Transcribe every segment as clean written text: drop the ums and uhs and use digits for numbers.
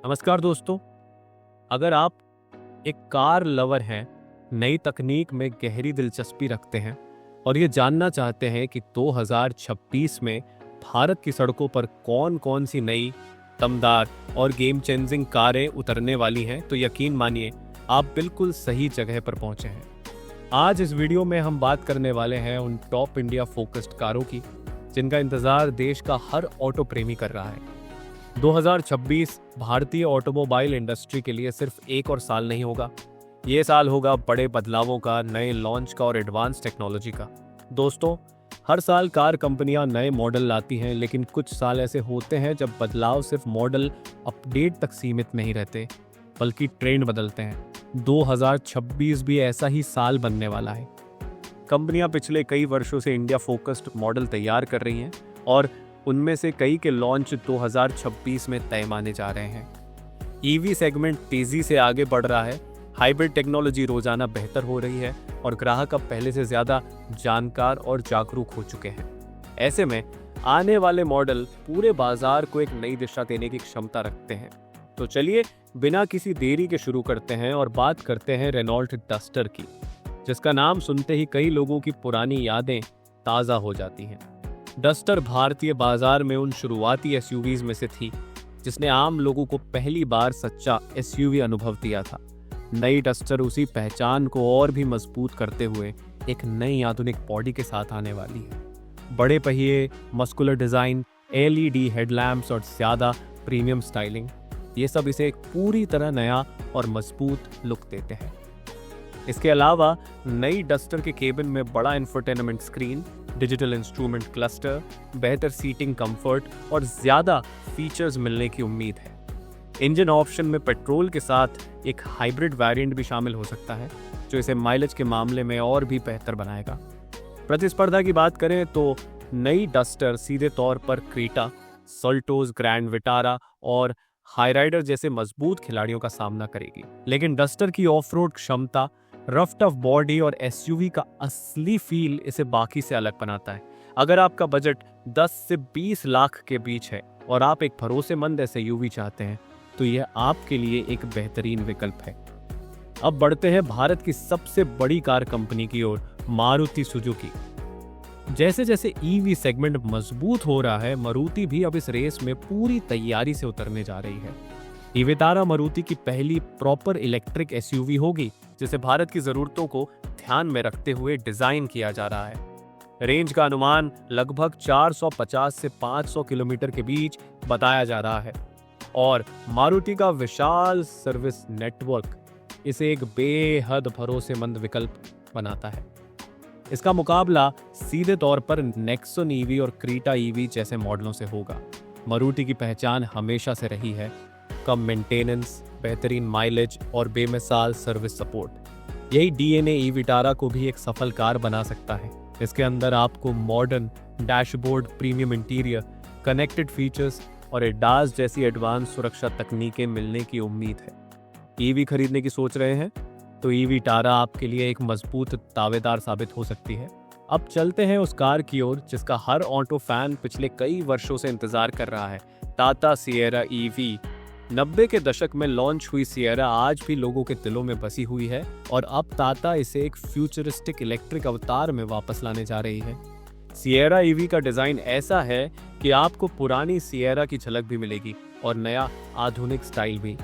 नमस्कार दोस्तों। अगर आप एक कार लवर हैं, नई तकनीक में गहरी दिलचस्पी रखते हैं और ये जानना चाहते हैं कि 2026 में भारत की सड़कों पर कौन-कौन सी नई, दमदार और गेम चेंजिंग कारें उतरने वाली हैं, तो यकीन मानिए आप बिल्कुल सही जगह पर पहुंचे हैं। आज इस वीडियो में हम बात करने वाले हैं उन टॉप इंडिया फोकस्ड कारों की जिनका इंतजार देश का हर ऑटो प्रेमी कर रहा है। 2026 भारतीय ऑटोमोबाइल इंडस्ट्री के लिए सिर्फ एक और साल नहीं होगा। ये साल होगा बड़े बदलावों का, नए लॉन्च का और एडवांस टेक्नोलॉजी का। दोस्तों, हर साल कार कंपनियां नए मॉडल लाती हैं, लेकिन कुछ साल ऐसे होते हैं जब बदलाव सिर्फ मॉडल अपडेट तक सीमित नहीं रहते, बल्कि ट्रेंड बदलते हैं। 2026 भी ऐसा ही साल बनने वाला है। कंपनियां पिछले कई वर्षों से इंडिया फोकस्ड मॉडल तैयार कर रही हैं और उनमें से कई के लॉन्च 2026 में तय माने जा रहे हैं। ईवी सेगमेंट तेजी से आगे बढ़ रहा है, हाइब्रिड टेक्नोलॉजी रोजाना बेहतर हो रही है और ग्राहक अब पहले से ज्यादा जानकार और जागरूक हो चुके हैं। ऐसे में आने वाले मॉडल पूरे बाजार को एक नई दिशा देने की क्षमता रखते हैं। तो चलिए बिना किसी देरी के शुरू करते हैं और बात करते हैं रेनॉल्ट डस्टर की, जिसका नाम सुनते ही कई लोगों की पुरानी यादें ताज़ा हो जाती हैं। डस्टर भारतीय बाजार में उन शुरुआती एसयूवीज में से थी जिसने आम लोगों को पहली बार सच्चा एसयूवी अनुभव दिया था। नई डस्टर उसी पहचान को और भी मजबूत करते हुए एक नई आधुनिक बॉडी के साथ आने वाली है। बड़े पहिए, मस्कुलर डिजाइन, एलईडी हेडलैम्प्स और ज्यादा प्रीमियम स्टाइलिंग, ये सब इसे एक पूरी तरह नया और मजबूत लुक देते हैं। इसके अलावा नई डस्टर के केबिन में बड़ा infotainment screen, digital instrument cluster, बेहतर सीटिंग कंफर्ट और ज्यादा फीचर्स मिलने की उम्मीद है। इंजन ऑप्शन में पेट्रोल के साथ एक हाइब्रिड वेरिएंट भी शामिल हो सकता है, जो इसे माइलेज के मामले में और भी बेहतर बनाएगा। प्रतिस्पर्धा की बात करें तो नई डस्टर सीधे तौर पर क्रीटा, सोल्टोस, ग्रैंड विटारा और हाईराइडर जैसे मजबूत खिलाड़ियों का सामना करेगी। लेकिन डस्टर की ऑफ रोड क्षमता, रफ टफ बॉडी और एसयूवी का असली फील इसे बाकी से अलग बनाता है। अगर आपका बजट 10 से 20 लाख के बीच है और आप एक भरोसेमंद एसयूवी चाहते हैं, तो यह आपके लिए एक बेहतरीन विकल्प है। अब बढ़ते हैं भारत की सबसे बड़ी कार कंपनी की ओर, मारुति सुजुकी। जैसे जैसे ईवी सेगमेंट मजबूत हो रहा है, मारुति भी अब इस रेस में पूरी तैयारी से उतरने जा रही है। विटारा मारुति की पहली प्रॉपर इलेक्ट्रिक एसयूवी होगी, जिसे भारत की जरूरतों को ध्यान में रखते हुए डिजाइन किया जा रहा है। रेंज का अनुमान लगभग 450 से 500 किलोमीटर के बीच बताया जा रहा है और मारुति का विशाल सर्विस नेटवर्क इसे एक बेहद भरोसेमंद विकल्प बनाता है। इसका मुकाबला सीधे तौर पर नेक्सन ईवी और क्रीटा ईवी जैसे मॉडलों से होगा। मारुति की पहचान हमेशा से रही है कम मेंटेनेंस, बेहतरीन माइलेज और बेमिसाल सर्विस सपोर्ट। यही डीएनए विटारा को भी एक सफल कार बना सकता है। इसके अंदर आपको modern dashboard, premium interior, connected features और एडास जैसी एडवांस सुरक्षा तकनीकें मिलने की उम्मीद है। ईवी खरीदने की सोच रहे हैं तो विटारा आपके लिए एक मजबूत दावेदार साबित हो सकती है। अब चलते हैं उस कार की ओर जिसका हर ऑटो फैन पिछले कई वर्षों से इंतजार कर रहा है, टाटा सिएरा ईवी। 90 के दशक में लॉन्च हुई सिएरा आज भी लोगों के दिलों में बसी हुई है और अब टाटा इसे एक फ्यूचरिस्टिक इलेक्ट्रिक अवतार में वापस लाने जा रही है। सिएरा ईवी का डिजाइन ऐसा है कि आपको पुरानी सिएरा की झलक भी मिलेगी और नया आधुनिक स्टाइल भी।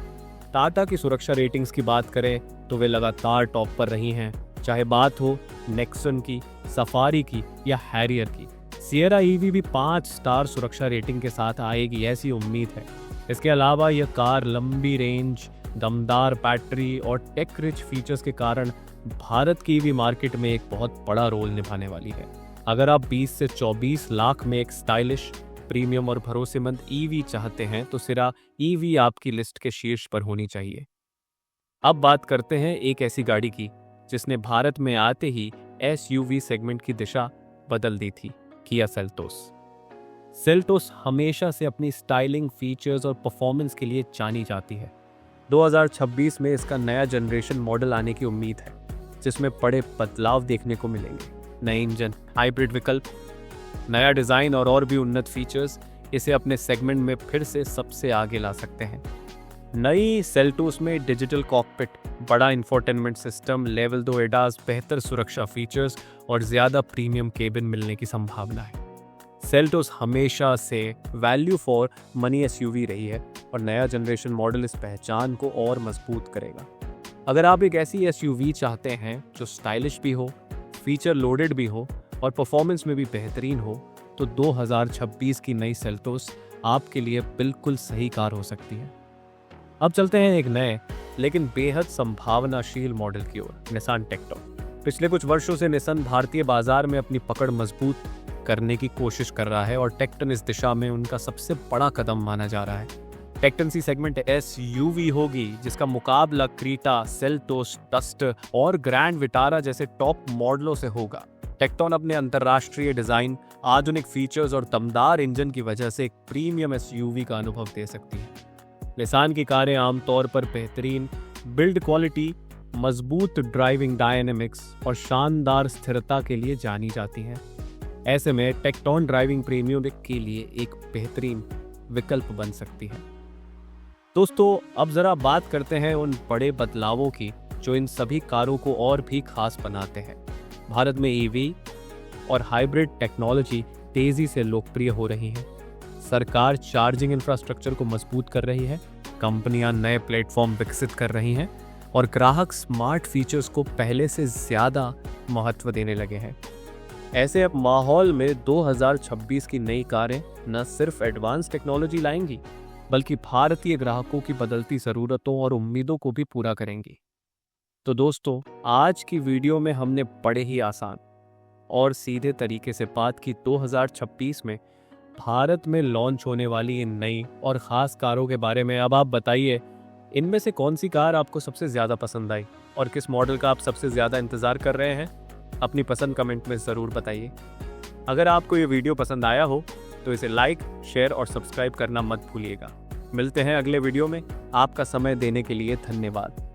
टाटा की सुरक्षा रेटिंग्स की बात करें तो वे लगातार टॉप पर रही हैं, चाहे बात हो नेक्सन की, सफारी की या हैरियर की। सिएरा ईवी भी 5 स्टार सुरक्षा रेटिंग के साथ आएगी, ऐसी उम्मीद है। इसके अलावा यह कार लंबी रेंज, दमदार बैटरी और टेक रिच फीचर्स के कारण भारत की ईवी मार्केट में एक बहुत बड़ा रोल निभाने वाली है। अगर आप 20 से 24 लाख में एक स्टाइलिश, प्रीमियम और भरोसेमंद ईवी चाहते हैं तो सिरा ईवी आपकी लिस्ट के शीर्ष पर होनी चाहिए। अब बात करते हैं एक ऐसी गाड़ी की जिसने भारत में आते ही एसयूवी सेगमेंट की दिशा बदल दी थी, किया सेल्टोस। सेल्टोस हमेशा से अपनी स्टाइलिंग, फीचर्स और परफॉर्मेंस के लिए जानी जाती है। 2026 में इसका नया जनरेशन मॉडल आने की उम्मीद है, जिसमें बड़े बदलाव देखने को मिलेंगे। नए इंजन, हाइब्रिड विकल्प, नया डिजाइन और भी उन्नत फीचर्स इसे अपने सेगमेंट में फिर से सबसे आगे ला सकते हैं। नई सेल्टोस में डिजिटल कॉकपिट, बड़ा इंफोटेनमेंट सिस्टम, लेवल 2 एडास, बेहतर सुरक्षा फीचर्स और ज़्यादा प्रीमियम केबिन मिलने की संभावना है। सेल्टोस हमेशा से वैल्यू फॉर मनी एसयूवी रही है और नया जनरेशन मॉडल इस पहचान को और मजबूत करेगा। अगर आप एक ऐसी एसयूवी चाहते हैं जो स्टाइलिश भी हो, फीचर लोडेड भी हो और परफॉर्मेंस में भी बेहतरीन हो, तो 2026 की नई सेल्टोस आपके लिए बिल्कुल सही कार हो सकती है। अब चलते हैं एक नए लेकिन बेहद संभावनाशील मॉडल की ओर, निसान टेक्टोन। पिछले कुछ वर्षों से निसान भारतीय बाजार में अपनी पकड़ मजबूत करने की कोशिश कर रहा है और टेक्टोन इस दिशा में उनका सबसे बड़ा कदम माना जा रहा है। टेक्टोन सी सेगमेंट एसयूवी होगी जिसका मुकाबला क्रीटा, सेल्टोस, डस्टर और ग्रैंड विटारा जैसे टॉप मॉडलों से होगा। टेक्टोन अपने अंतर्राष्ट्रीय डिजाइन, आधुनिक फीचर्स और दमदार इंजन की वजह से एक प्रीमियम एसयूवी का अनुभव दे सकती है। निसान की कारें आमतौर पर बेहतरीन बिल्ड क्वालिटी, मजबूत ड्राइविंग डायनेमिक्स और शानदार स्थिरता के लिए जानी जाती हैं। ऐसे में टेक्टोन ड्राइविंग प्रेमियों के लिए एक बेहतरीन विकल्प बन सकती है। दोस्तों, अब जरा बात करते हैं उन बड़े बदलावों की जो इन सभी कारों को और भी खास बनाते हैं। भारत में ईवी और हाइब्रिड टेक्नोलॉजी तेजी से लोकप्रिय हो रही है। सरकार चार्जिंग इंफ्रास्ट्रक्चर को मजबूत कर रही है, कंपनियां नए प्लेटफॉर्म विकसित कर रही हैं और ग्राहक स्मार्ट फीचर्स को पहले से ज्यादा महत्व देने लगे हैं। ऐसे अब माहौल में 2026 की नई कारें न सिर्फ एडवांस टेक्नोलॉजी लाएंगी बल्कि भारतीय ग्राहकों की बदलती ज़रूरतों और उम्मीदों को भी पूरा करेंगी। तो दोस्तों, आज की वीडियो में हमने बड़े ही आसान और सीधे तरीके से बात की 2026 में भारत में लॉन्च होने वाली इन नई और ख़ास कारों के बारे में। अब आप बताइए, इनमें से कौन सी कार आपको सबसे ज़्यादा पसंद आई और किस मॉडल का आप सबसे ज़्यादा इंतज़ार कर रहे हैं? अपनी पसंद कमेंट में ज़रूर बताइए। अगर आपको ये वीडियो पसंद आया हो तो इसे लाइक, शेयर और सब्सक्राइब करना मत भूलिएगा। मिलते हैं अगले वीडियो में। आपका समय देने के लिए धन्यवाद।